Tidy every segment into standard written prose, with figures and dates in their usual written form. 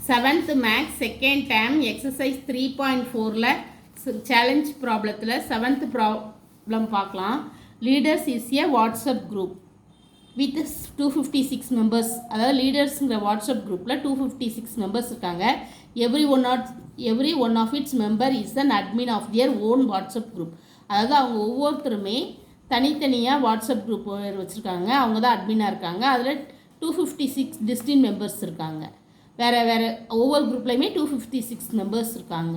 7th Max second term exercise 3.4ல challenge ப்ராப்ளத்தில் 7th problem பார்க்கலாம். Leaders is a WhatsApp group with 256 members. அதாவது லீடர்ஸுங்கிற WhatsApp குரூப்பில் 256 members இருக்காங்க. Every one of its member is an admin of their own WhatsApp group. அதாவது அவங்க ஒவ்வொருத்தருமே தனித்தனியாக WhatsApp group வச்சுருக்காங்க. அவங்க தான் அட்மினாக இருக்காங்க. அதில் 256 டிஸ்டின் மெம்பர்ஸ் இருக்காங்க. வேறு ஒவ்வொரு குரூப்லையுமே 256 மெம்பர்ஸ் இருக்காங்க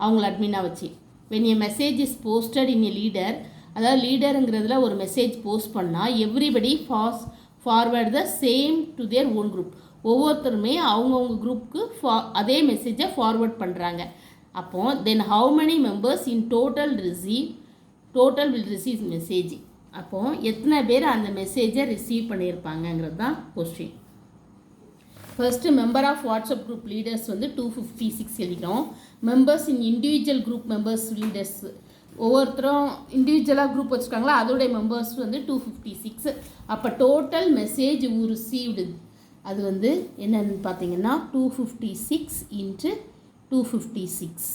அவங்கள அட்மினாக வச்சு. when a message is posted in a leader, அதாவது லீடருங்கிறதுல ஒரு மெசேஜ் போஸ்ட் பண்ணால் everybody forward the same to their own group. ஒவ்வொருத்தருமே அவங்கவுங்க குரூப்புக்கு அதே மெசேஜை ஃபார்வர்ட் பண்ணுறாங்க. அப்போது then how many members in total will receive message. அப்போது எத்தனை பேர் அந்த மெசேஜை ரிசீவ் பண்ணியிருப்பாங்கங்கிறது தான் question. First member of WhatsApp group leaders வந்து 256 எழுதிக்கிறோம். Members in individual group members leaders ஒவ்வொருத்தரும் இண்டிவிஜுவலாக குரூப் வச்சுருக்காங்களா அதோடைய மெம்பர்ஸ் வந்து 256. அப்போ டோட்டல் மெசேஜ் ரிசீவ்டு அது வந்து என்னென்னு பார்த்தீங்கன்னா 256 × 256.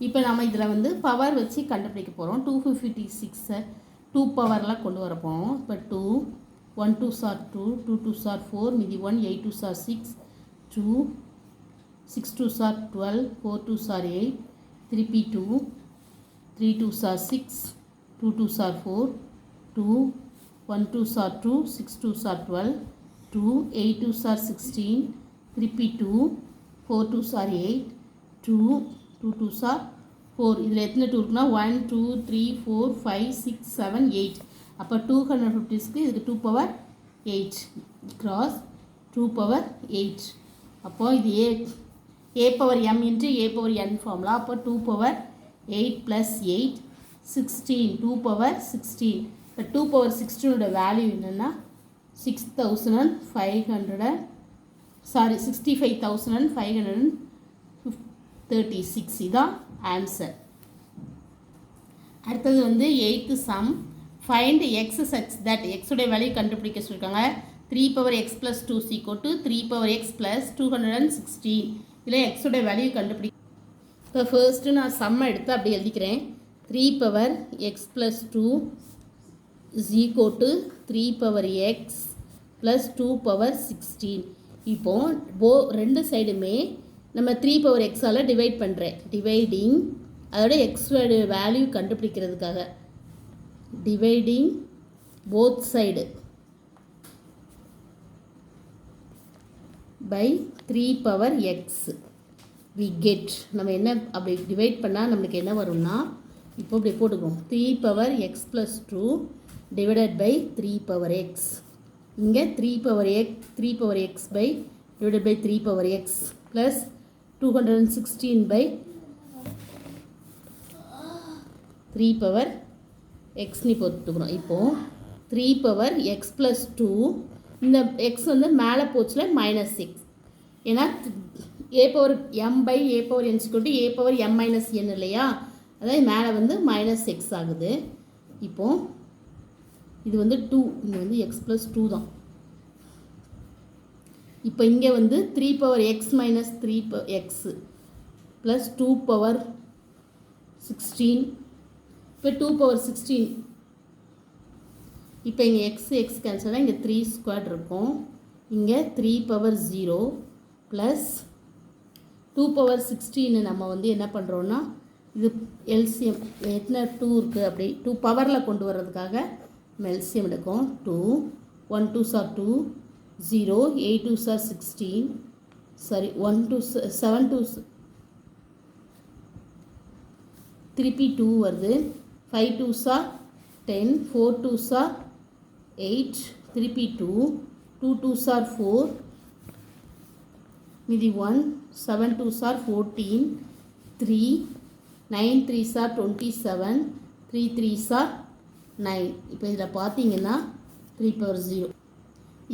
இப்போ நம்ம இதில் வந்து பவர் வச்சு கண்டுபிடிக்க போகிறோம். 256 2 பவர்லாம் கொண்டு வர போகிறோம். இப்போ 2 1 2s are 2 2 2s are 4 மீதி 1 8 2s are 6 2 6 2s are 12 4 2s are 8 3p 2 3 2s are 6 2 2s are 4 2 1 2s are 2 6 2s are 12 2 8 2s are 16 3p 2 4 2s are 8 2 2 2s are 4. இதில் எத்தனை 2 இருக்குன்னா 1 2 3 4 5 6 7 8. அப்போ 250க்கு இதுக்கு 2 பவர் 8 கிராஸ் 2 பவர் 8. அப்போது இது a power m into a power n formula. அப்போ 2 power 8 + 8 16 2 power 16. இப்போ 2 power 16ஓட value என்னென்னா 65,536. இதுதான் ஆன்சர். அடுத்தது வந்து 8th sum. Find x such that எக்ஸுடைய வேல்யூ கண்டுபிடிக்க சொல்லியிருக்காங்க. 3 பவர் x + 2 = 3 பவர் x + 216. இதில் எக்ஸுடைய வேல்யூ கண்டுபிடி. இப்போ ஃபர்ஸ்ட்டு நான் சம்மை எடுத்து அப்படி எழுதிக்கிறேன். 3 power x + 2 = 3 power x + 2 power 16. இப்போது ரெண்டு சைடுமே நம்ம 3 பவர் எக்ஸால் டிவைட் பண்ணுறேன். டிவைடிங் அதோட எக்ஸோட value கண்டுபிடிக்கிறதுக்காக dividing both side by 3 power x we get. நம்ம என்ன அப்படி டிவைட் பண்ணால் நம்மளுக்கு என்ன வரும்னா இப்போ இப்படி போட்டுக்கோம். 3 power x + 2 divided by 3 power x. இங்கே 3 power x by divided by 3 power x plus 216 by 3 power எக்ஸ்னு போட்டுக்கிறோம். இப்போது 3 பவர் x + 2 இந்த எக்ஸ் வந்து மேலே போச்சுல -6. ஏன்னா a power m by a power n = a power m - n இல்லையா, அதாவது மேலே வந்து -6 ஆகுது. இப்போது இது வந்து 2, இங்கே வந்து x + 2 தான். இப்போ இங்கே வந்து 3 power x - 3 x plus 2 power 16. இப்போ 2 பவர் 16. இப்போ இங்கே x கேன்சல் தான், இங்கே 3² இருக்கும். இங்கே 3 பவர் 0 ப்ளஸ் 2 பவர் 16 நம்ம வந்து என்ன பண்ணுறோன்னா இது எல்சிஎம் எத்தனை 2 இருக்குது அப்படி 2 பவரில் கொண்டு வர்றதுக்காக நம்ம எல்சிஎம் எடுக்கும். 2 1 2s are 2 0 8 2s are 16 sorry 1 2 7 2 3p 2 வருது. 5 2s are 10 4 2s are 8 3p 2 2 2s are 4 மீதி 1 7 2s are 14 3 9 3s are 27 3 3s are 9. இப்போ இதில் பார்த்தீங்கன்னா 3 பவர் 0.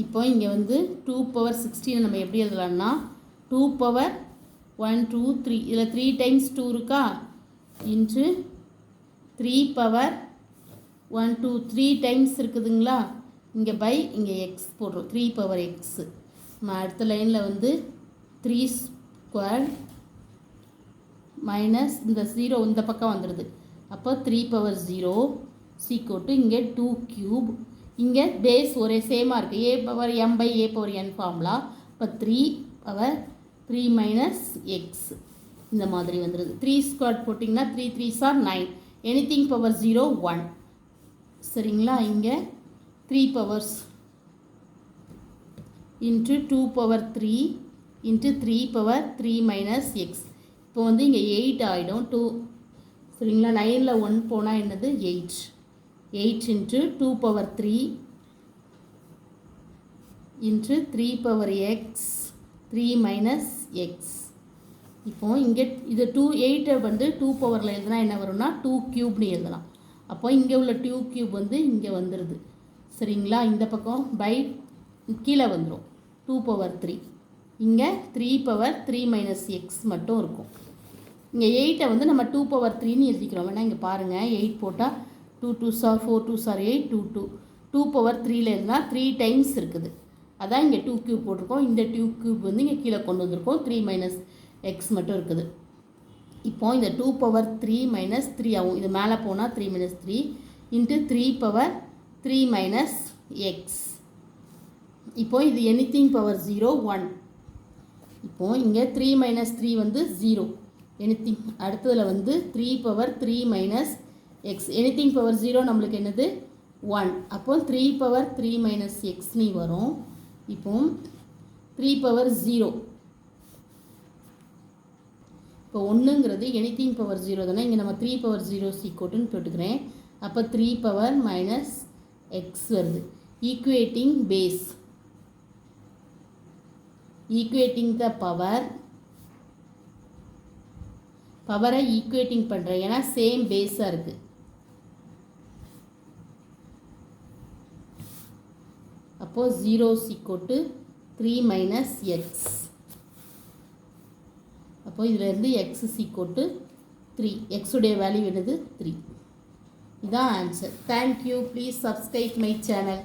இப்போ இங்கே வந்து 2 பவர் 16 நம்ம எப்படி எழுதலாம்னா 2 பவர் 1 2 3 இதில் 3 டைம்ஸ் 2 இருக்கா இன்ட்டு 3 பவர் 1 2 3 டைம்ஸ் இருக்குதுங்களா, இங்கே பை இங்கே எக்ஸ் போடுறோம். 3 பவர் எக்ஸ் அடுத்த லைனில் வந்து 3 ஸ்கொயர் மைனஸ் இந்த 0 இந்த பக்கம் வந்துடுது. அப்போ 3 பவர் 0 சீக்கோட்டு இங்கே 2 கியூப். இங்கே பேஸ் ஒரே சேமாக இருக்குது, a power m by a power n formula. இப்போ 3 பவர் 3 மைனஸ் எக்ஸ் இந்த மாதிரி வந்துடுது. 3 ஸ்கொயர் போட்டிங்கன்னா 3 3s are 9. Anything power 0 1. சரிங்களா? இங்கே 3 powers into 2 power 3 into 3 power 3 minus X. இப்போ வந்து இங்கே 8 ஆகிடும். 2 சரிங்களா? 9ல் 1 போனால் என்னது 8. 8 into 2 power 3 into 3 power X 3 minus X. இப்போ இங்கே இது 8 வந்து 2 பவரில் எழுதுனா என்ன வரும்னா 2 கியூப்னு எழுதலாம். அப்போ இங்கே உள்ள 2 கியூப் வந்து இங்கே வந்துடுது. சரிங்களா? இந்த பக்கம் பை கீழே வந்துடும் 2 பவர் 3. இங்கே 3 பவர் 3 மைனஸ் எக்ஸ் மட்டும் இருக்கும். இங்கே 8 வந்து நம்ம 2 பவர் 3ன்னு எழுதிக்கிறோம். வேணால் இங்கே பாருங்கள், 8 போட்டால் 2 2s are 4 2s are 8 2 2. 2 power 3ல் எழுதுனா 3 டைம்ஸ் இருக்குது. அதான் இங்கே 2 கியூப் போட்டிருக்கோம். இந்த 2 கியூப் வந்து இங்கே கீழே கொண்டு வந்திருக்கோம். 3 மைனஸ் எக்ஸ் மட்டும் இருக்குது. இப்போ இந்த 2 பவர் 3 மைனஸ் 3 ஆகும். இது மேலே போனால் 3 minus 3 into 3 power 3 minus X. இப்போ இது எனிதிங் பவர் 0 1. இப்போ இங்கே 3 மைனஸ் 3 வந்து 0. எனிதிங் அடுத்ததில் வந்து 3 power 3 minus X. Anything power 0 நம்மளுக்கு என்னது 1. அப்போ 3 பவர் 3 மைனஸ் எக்ஸ்னு வரும். இப்போ 3 பவர் 0 இப்போ 1ங்கிறது எனிதிங் பவர் 0 தானே. இங்கே நம்ம 3 பவர் 0 சீக்கோட்டுன்னு போட்டுக்கிறேன். அப்போ 3 பவர் மைனஸ் எக்ஸ் வருது. ஈக்குவேட்டிங் பேஸ், ஈக்குவேட்டிங் த பவரை ஈக்குவேட்டிங் பண்ணுறேன், ஏன்னா சேம் பேஸாக இருக்குது. அப்போது 0 சீக்கோட்டு 3 மைனஸ் எக்ஸ். அப்போ இதிலேருந்து எக்ஸ் சீக்கோட்டு 3. எக்ஸுடைய வேல்யூ என்னது 3. இதுதான் answer. Thank you. Please subscribe my channel.